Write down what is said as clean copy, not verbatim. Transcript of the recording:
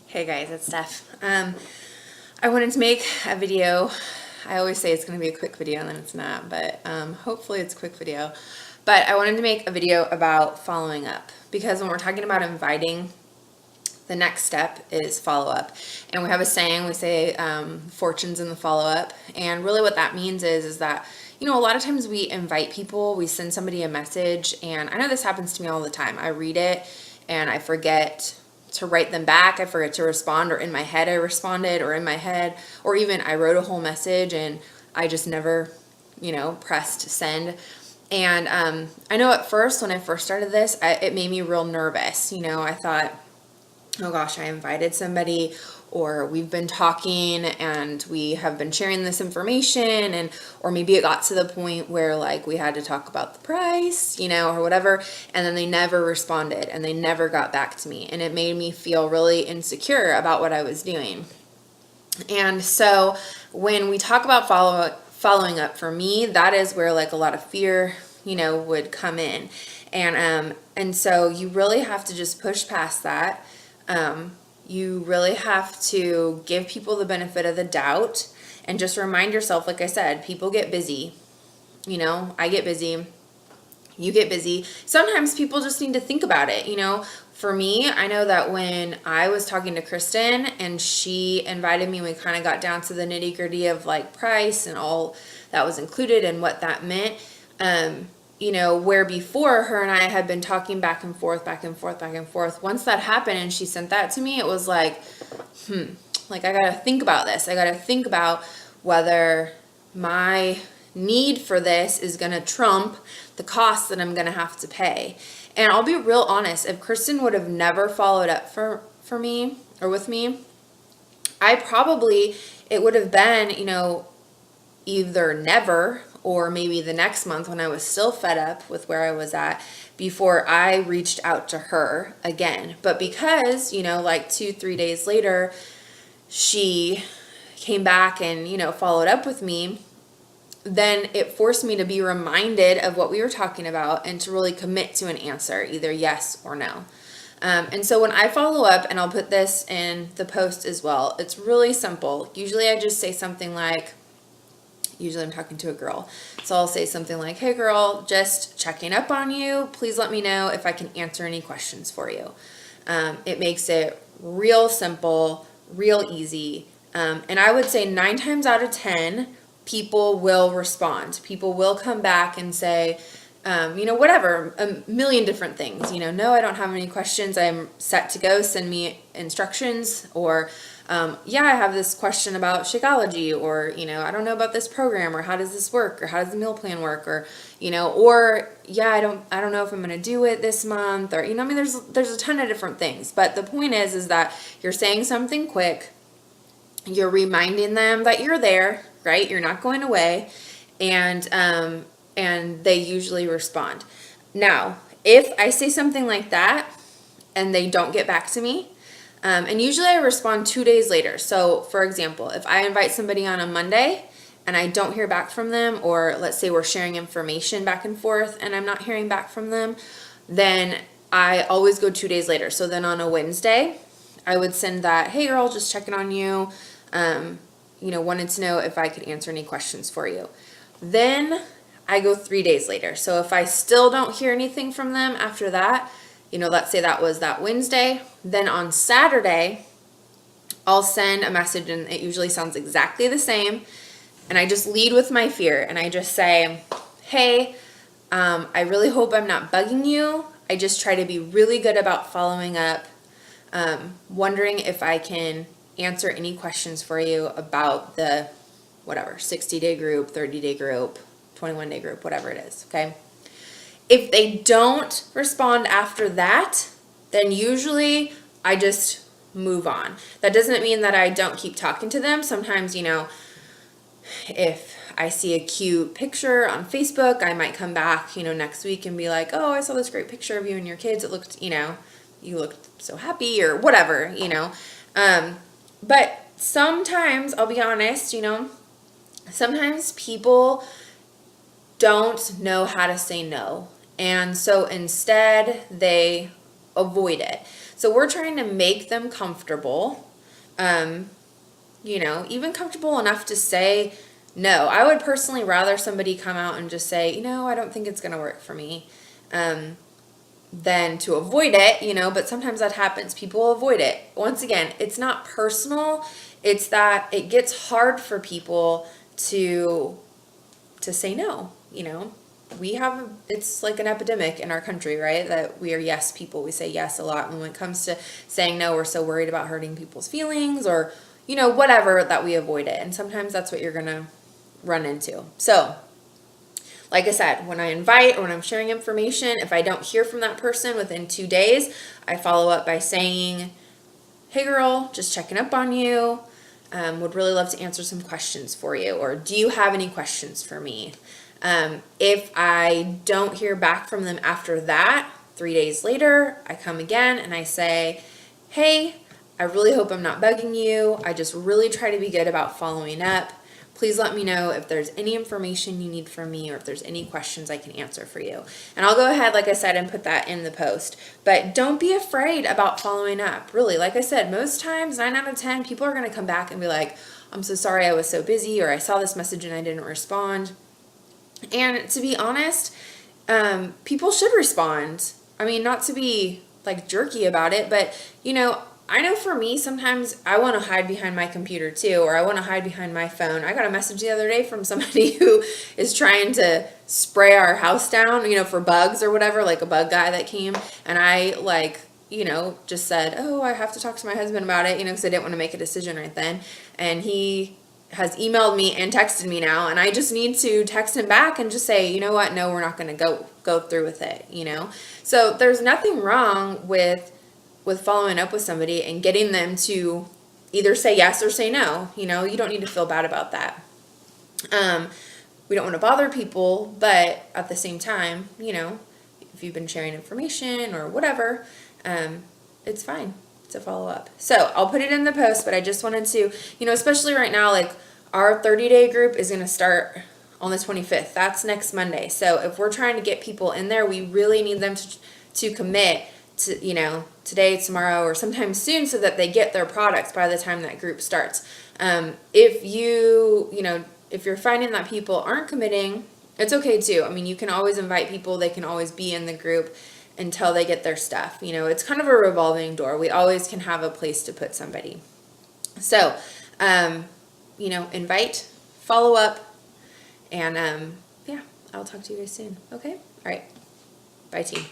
Hey guys, it's Steph. I wanted to make a video. I always say it's going to be a quick video and then it's not, but hopefully it's a quick video. But I wanted to make a video about following up because when we're talking about inviting, the next step is follow up. And we have a saying, we say fortune's in the follow up. And really what that means is that, a lot of times we invite people, we send somebody a message, and I know this happens to me all the time. I read it and I forget to write them back. I forget to respond, or in my head I responded, or in my head, or even I wrote a whole message and I just never, pressed send. And I know at first, when I first started this, it made me real nervous. I thought, oh gosh, I invited somebody, or we've been talking and we have been sharing this information, or maybe it got to the point where like we had to talk about the price, or whatever, and then they never responded and they never got back to me, and it made me feel really insecure about what I was doing. And so when we talk about following up, for me, that is where like a lot of fear, would come in. And so you really have to just push past that. You really have to give people the benefit of the doubt and just remind yourself, like I said, people get busy. I get busy. You get busy. Sometimes people just need to think about it. For me, I know that when I was talking to Kristen and she invited me, we kind of got down to the nitty gritty of like price and all that was included and what that meant. Where before her and I had been talking back and forth. Once that happened and she sent that to me, it was like, like I gotta think about this. I gotta think about whether my need for this is gonna trump the cost that I'm gonna have to pay. And I'll be real honest, if Kristen would have never followed up for me or with me, it would have been, either never or maybe the next month when I was still fed up with where I was at before I reached out to her again. But because, like 2-3 days later, she came back and, followed up with me, then it forced me to be reminded of what we were talking about and to really commit to an answer, either yes or no. And so when I follow up, and I'll put this in the post as well, it's really simple. Usually I just say something like, usually I'm talking to a girl, so I'll say something like, hey girl, just checking up on you. Please let me know if I can answer any questions for you. It makes it real simple, real easy. And I would say 9 times out of 10, people will respond. People will come back and say, whatever, a million different things. No, I don't have any questions. I'm set to go. Send me instructions. Or, I have this question about Shakeology, or, I don't know about this program, or how does this work, or how does the meal plan work, or, I don't know if I'm going to do it this month, or, there's a ton of different things. But the point is that you're saying something quick. You're reminding them that you're there, right? You're not going away. And they usually respond. Now, if I say something like that and they don't get back to me, and usually I respond 2 days later. So for example, if I invite somebody on a Monday and I don't hear back from them, or let's say we're sharing information back and forth and I'm not hearing back from them, then I always go 2 days later. So then on a Wednesday, I would send that, hey girl, just checking on you. Wanted to know if I could answer any questions for you. Then I go 3 days later. So if I still don't hear anything from them after that, let's say that was that Wednesday, then on Saturday, I'll send a message, and it usually sounds exactly the same. And I just lead with my fear, and I just say, hey, I really hope I'm not bugging you. I just try to be really good about following up. Wondering if I can answer any questions for you about the 60-day group, 30-day group, 21-day group, whatever it is, okay? If they don't respond after that, then usually I just move on. That doesn't mean that I don't keep talking to them. Sometimes, if I see a cute picture on Facebook, I might come back, next week and be like, oh, I saw this great picture of you and your kids. It looked, you looked so happy, or whatever, But sometimes, I'll be honest, sometimes people don't know how to say no. And so instead they avoid it. So we're trying to make them comfortable, even comfortable enough to say no. I would personally rather somebody come out and just say, I don't think it's going to work for me, than to avoid it, but sometimes that happens. People avoid it. Once again, it's not personal. It's that it gets hard for people to say no, it's like an epidemic in our country, right? That we are yes people. We say yes a lot. And when it comes to saying no, we're so worried about hurting people's feelings or, whatever, that we avoid it. And sometimes that's what you're going to run into. So, like I said, when I invite or when I'm sharing information, if I don't hear from that person within 2 days, I follow up by saying, hey girl, just checking up on you. Would really love to answer some questions for you. Or do you have any questions for me? If I don't hear back from them after that, 3 days later, I come again and I say, hey, I really hope I'm not bugging you. I just really try to be good about following up. Please let me know if there's any information you need from me or if there's any questions I can answer for you. And I'll go ahead, like I said, and put that in the post. But don't be afraid about following up. Really, like I said, most times, 9 out of 10, people are going to come back and be like, I'm so sorry I was so busy, or I saw this message and I didn't respond. And to be honest, people should respond. I mean, not to be like jerky about it, but I know for me, sometimes I want to hide behind my computer too, or I want to hide behind my phone. I got a message the other day from somebody who is trying to spray our house down, for bugs or whatever, like a bug guy that came. And I just said, oh, I have to talk to my husband about it, because I didn't want to make a decision right then. And he has emailed me and texted me now, and I just need to text him back and just say, you know what, no, we're not going to go through with it, So there's nothing wrong with following up with somebody and getting them to either say yes or say no. You don't need to feel bad about that. We don't want to bother people, but at the same time, if you've been sharing information or whatever, it's fine to follow up. So I'll put it in the post, but I just wanted to, especially right now, like our 30-day group is going to start on the 25th. That's next Monday. So if we're trying to get people in there, we really need them to commit to, today, tomorrow, or sometime soon, so that they get their products by the time that group starts. If if you're finding that people aren't committing, it's okay too. I mean, you can always invite people. They can always be in the group until they get their stuff. It's kind of a revolving door. We always can have a place to put somebody. So, invite, follow up, and I'll talk to you guys soon. Okay? All right. Bye, team.